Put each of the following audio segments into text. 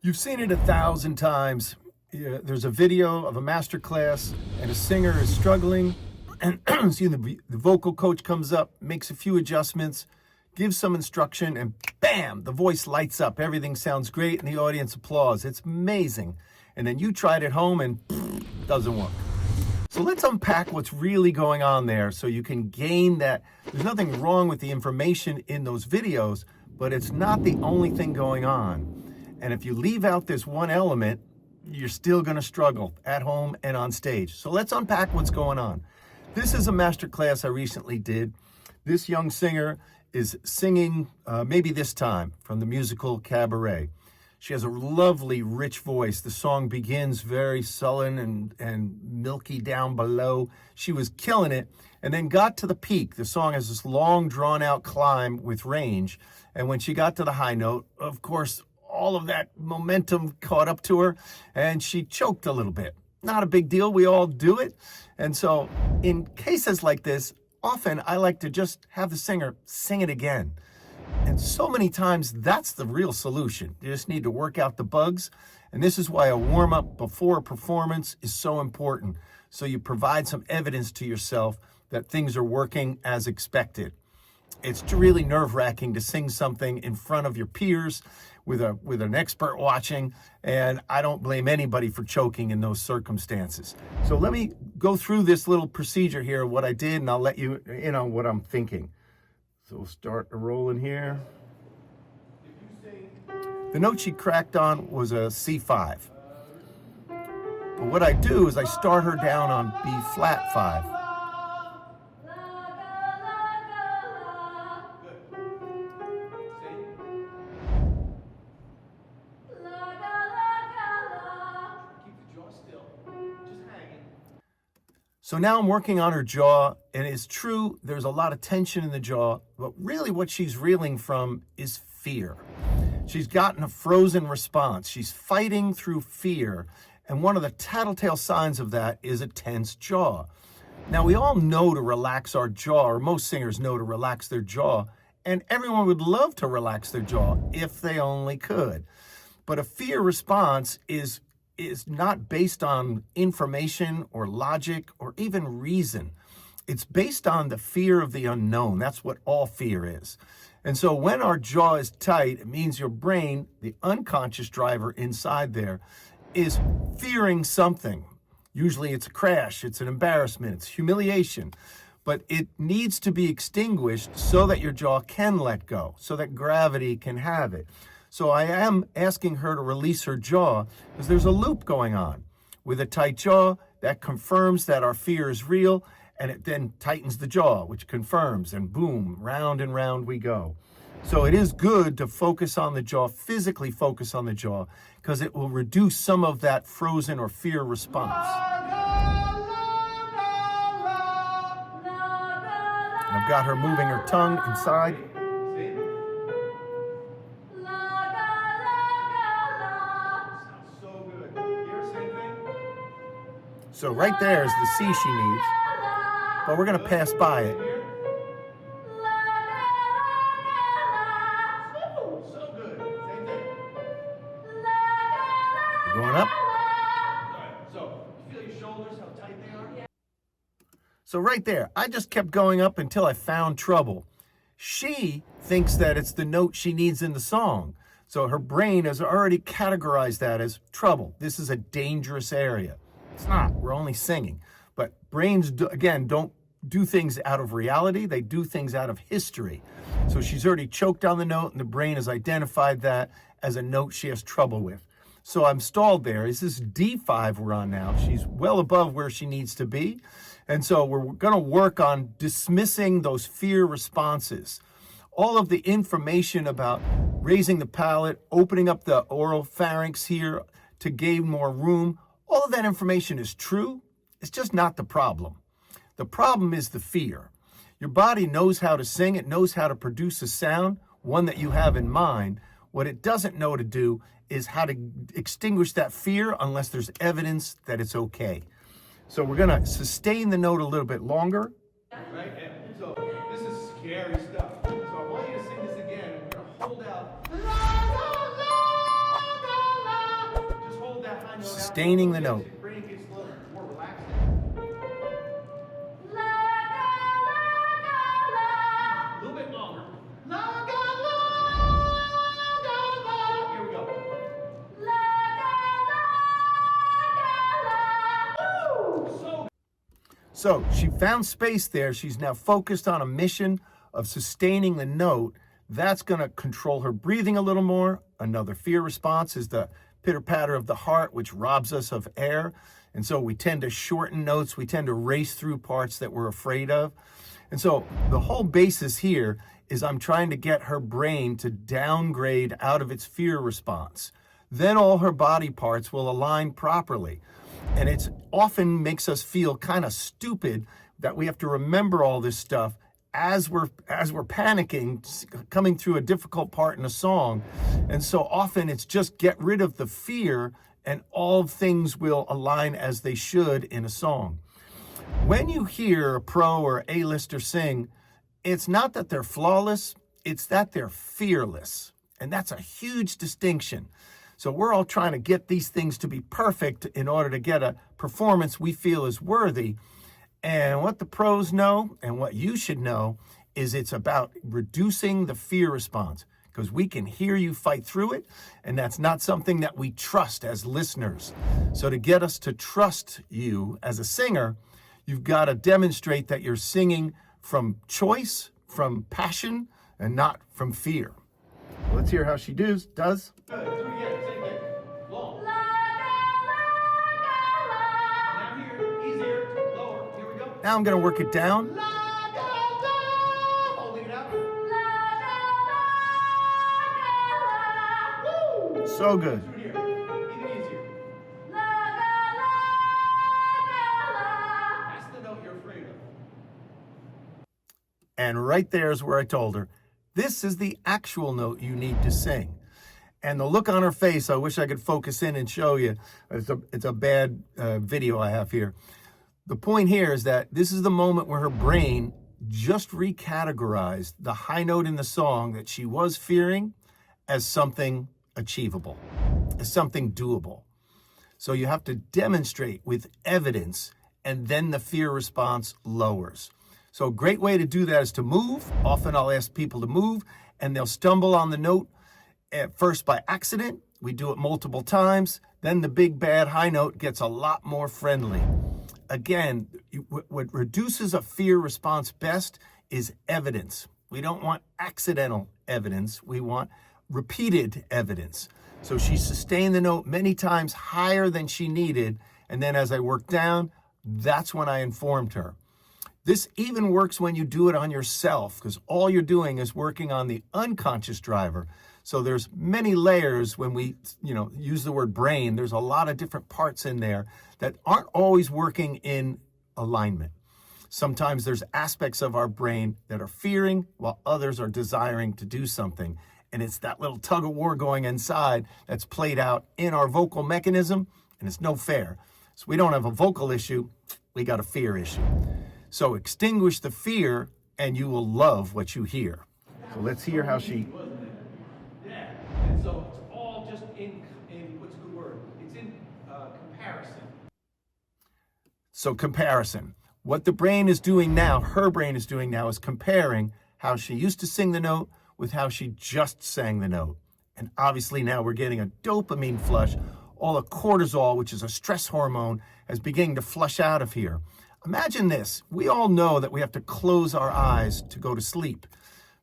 You've seen it 1,000 times. There's a video of a master class and a singer is struggling and the vocal coach comes up, makes a few adjustments, gives some instruction, and bam, the voice lights up. Everything sounds great and the audience applauds. It's amazing. And then you try it at home and doesn't work. So let's unpack what's really going on there so you can gain that. There's nothing wrong with the information in those videos, but it's not the only thing going on. And if you leave out this one element, you're still going to struggle at home and on stage. So let's unpack what's going on. This is a master class I recently did. This young singer is singing Maybe This Time from the musical Cabaret. She has a lovely, rich voice. The song begins very sullen and milky down below. She was killing it and then got to the peak. The song has this long, drawn-out climb with range. And when she got to the high note, of course, all of that momentum caught up to her and she choked a little bit. Not a big deal. We all do it. And so in cases like this, often I like to just have the singer sing it again. And so many times that's the real solution. You just need to work out the bugs. And this is why a warm-up before a performance is so important. So you provide some evidence to yourself that things are working as expected. It's really nerve-wracking to sing something in front of your peers with an expert watching, and I don't blame anybody for choking in those circumstances. So let me go through this little procedure here, what I did, and I'll let you in on what I'm thinking. So we'll start rolling here. The note she cracked on was a C5. But what I do is I start her down on B flat 5. So now I'm working on her jaw, and it's true, there's a lot of tension in the jaw, but really what she's reeling from is fear. She's gotten a frozen response. She's fighting through fear, and one of the tattletale signs of that is a tense jaw. Now, we all know to relax our jaw, or most singers know to relax their jaw, and everyone would love to relax their jaw if they only could. But a fear response is not based on information or logic or even reason. It's based on the fear of the unknown. That's what all fear is. And so when our jaw is tight, it means your brain, the unconscious driver inside there, is fearing something. Usually it's a crash, it's an embarrassment, it's humiliation. But it needs to be extinguished so that your jaw can let go, so that gravity can have it. So I am asking her to release her jaw because there's a loop going on. With a tight jaw, that confirms that our fear is real, and it then tightens the jaw, which confirms, and boom, round and round we go. So it is good to focus on the jaw, physically focus on the jaw, because it will reduce some of that frozen or fear response. I've got her moving her tongue inside. So right there is the C she needs, but we're going to pass by it. So good. Same thing. We're going up. So, you feel your shoulders, how tight they are? So right there, I just kept going up until I found trouble. She thinks that it's the note she needs in the song. So her brain has already categorized that as trouble. This is a dangerous area. It's not. We're only singing. But brains, again, don't do things out of reality. They do things out of history. So she's already choked on the note, and the brain has identified that as a note she has trouble with. So I'm stalled there. Is this D5 we're on now? She's well above where she needs to be. And so we're going to work on dismissing those fear responses. All of the information about raising the palate, opening up the oral pharynx here to gain more room, all of that information is true. It's just not the problem. The problem is the fear. Your body knows how to sing. It knows how to produce a sound, one that you have in mind. What it doesn't know to do is how to extinguish that fear unless there's evidence that it's okay. So we're going to sustain the note a little bit longer. Right? And so this is scary stuff. So I want you to sing this again. We're going to hold out. sustaining the note. Your brain gets slower, it's more relaxed. A little bit longer. Here we go. So she found space there. She's now focused on a mission of sustaining the note. That's going to control her breathing a little more. Another fear response is the pitter-patter of the heart, which robs us of air. And so we tend to shorten notes. We tend to race through parts that we're afraid of. And so the whole basis here is I'm trying to get her brain to downgrade out of its fear response. Then all her body parts will align properly. And it's often makes us feel kind of stupid that we have to remember all this stuff as we're panicking, coming through a difficult part in a song. And so often it's just get rid of the fear and all things will align as they should in a song. When you hear a pro or A-lister sing, it's not that they're flawless, it's that they're fearless. And that's a huge distinction. So we're all trying to get these things to be perfect in order to get a performance we feel is worthy. And what the pros know and what you should know is it's about reducing the fear response, because we can hear you fight through it, and that's not something that we trust as listeners. So to get us to trust you as a singer, you've got to demonstrate that you're singing from choice, from passion, and not from fear. Let's hear how she does. Good. Do it again. Same thing. Long. Now here, easier, lower. Here we go. Now I'm going to work it down. Holding it out. Woo! So good. Do it here. Even easier. That's the note you're afraid of. And right there is where I told her, this is the actual note you need to sing. And the look on her face, I wish I could focus in and show you. It's a bad video I have here. The point here is that this is the moment where her brain just recategorized the high note in the song that she was fearing as something achievable, as something doable. So you have to demonstrate with evidence, and then the fear response lowers. So a great way to do that is to move. Often I'll ask people to move, and they'll stumble on the note at first by accident. We do it multiple times. Then the big bad high note gets a lot more friendly. Again, what reduces a fear response best is evidence. We don't want accidental evidence. We want repeated evidence. So she sustained the note many times higher than she needed. And then as I worked down, that's when I informed her. This even works when you do it on yourself, because all you're doing is working on the unconscious driver. So there's many layers when we, use the word brain. There's a lot of different parts in there that aren't always working in alignment. Sometimes there's aspects of our brain that are fearing while others are desiring to do something. And it's that little tug of war going inside that's played out in our vocal mechanism, and it's no fair. So we don't have a vocal issue, we got a fear issue. So extinguish the fear and you will love what you hear. So let's hear how she... Yeah, and so it's all just in what's a good word? It's in comparison. So comparison. What the brain is doing now, her brain is doing now, is comparing how she used to sing the note with how she just sang the note. And obviously now we're getting a dopamine flush. All the cortisol, which is a stress hormone, is beginning to flush out of here. Imagine this. We all know that we have to close our eyes to go to sleep.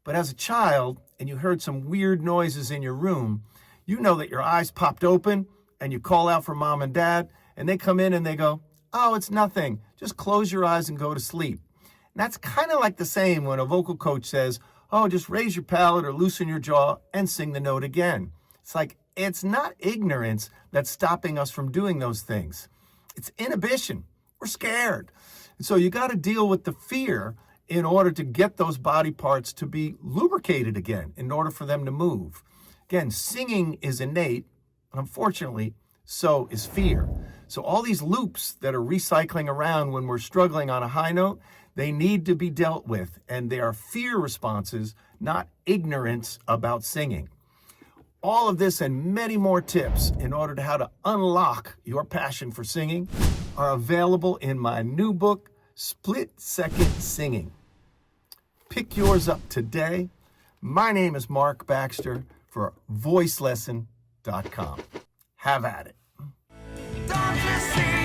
But as a child, and you heard some weird noises in your room, you know that your eyes popped open and you call out for mom and dad, and they come in and they go, "Oh, it's nothing. Just close your eyes and go to sleep." And that's kind of like the same when a vocal coach says, "Oh, just raise your palate or loosen your jaw and sing the note again." It's like, it's not ignorance that's stopping us from doing those things. It's inhibition. We're scared. And so you got to deal with the fear in order to get those body parts to be lubricated again, in order for them to move. Again, singing is innate, and unfortunately, so is fear. So all these loops that are recycling around when we're struggling on a high note, they need to be dealt with, and they are fear responses, not ignorance about singing. All of this and many more tips in order to how to unlock your passion for singing are available in my new book, Split Second Singing. Pick yours up today. My name is Mark Baxter for Lesson.com. Have at it. Don't you see?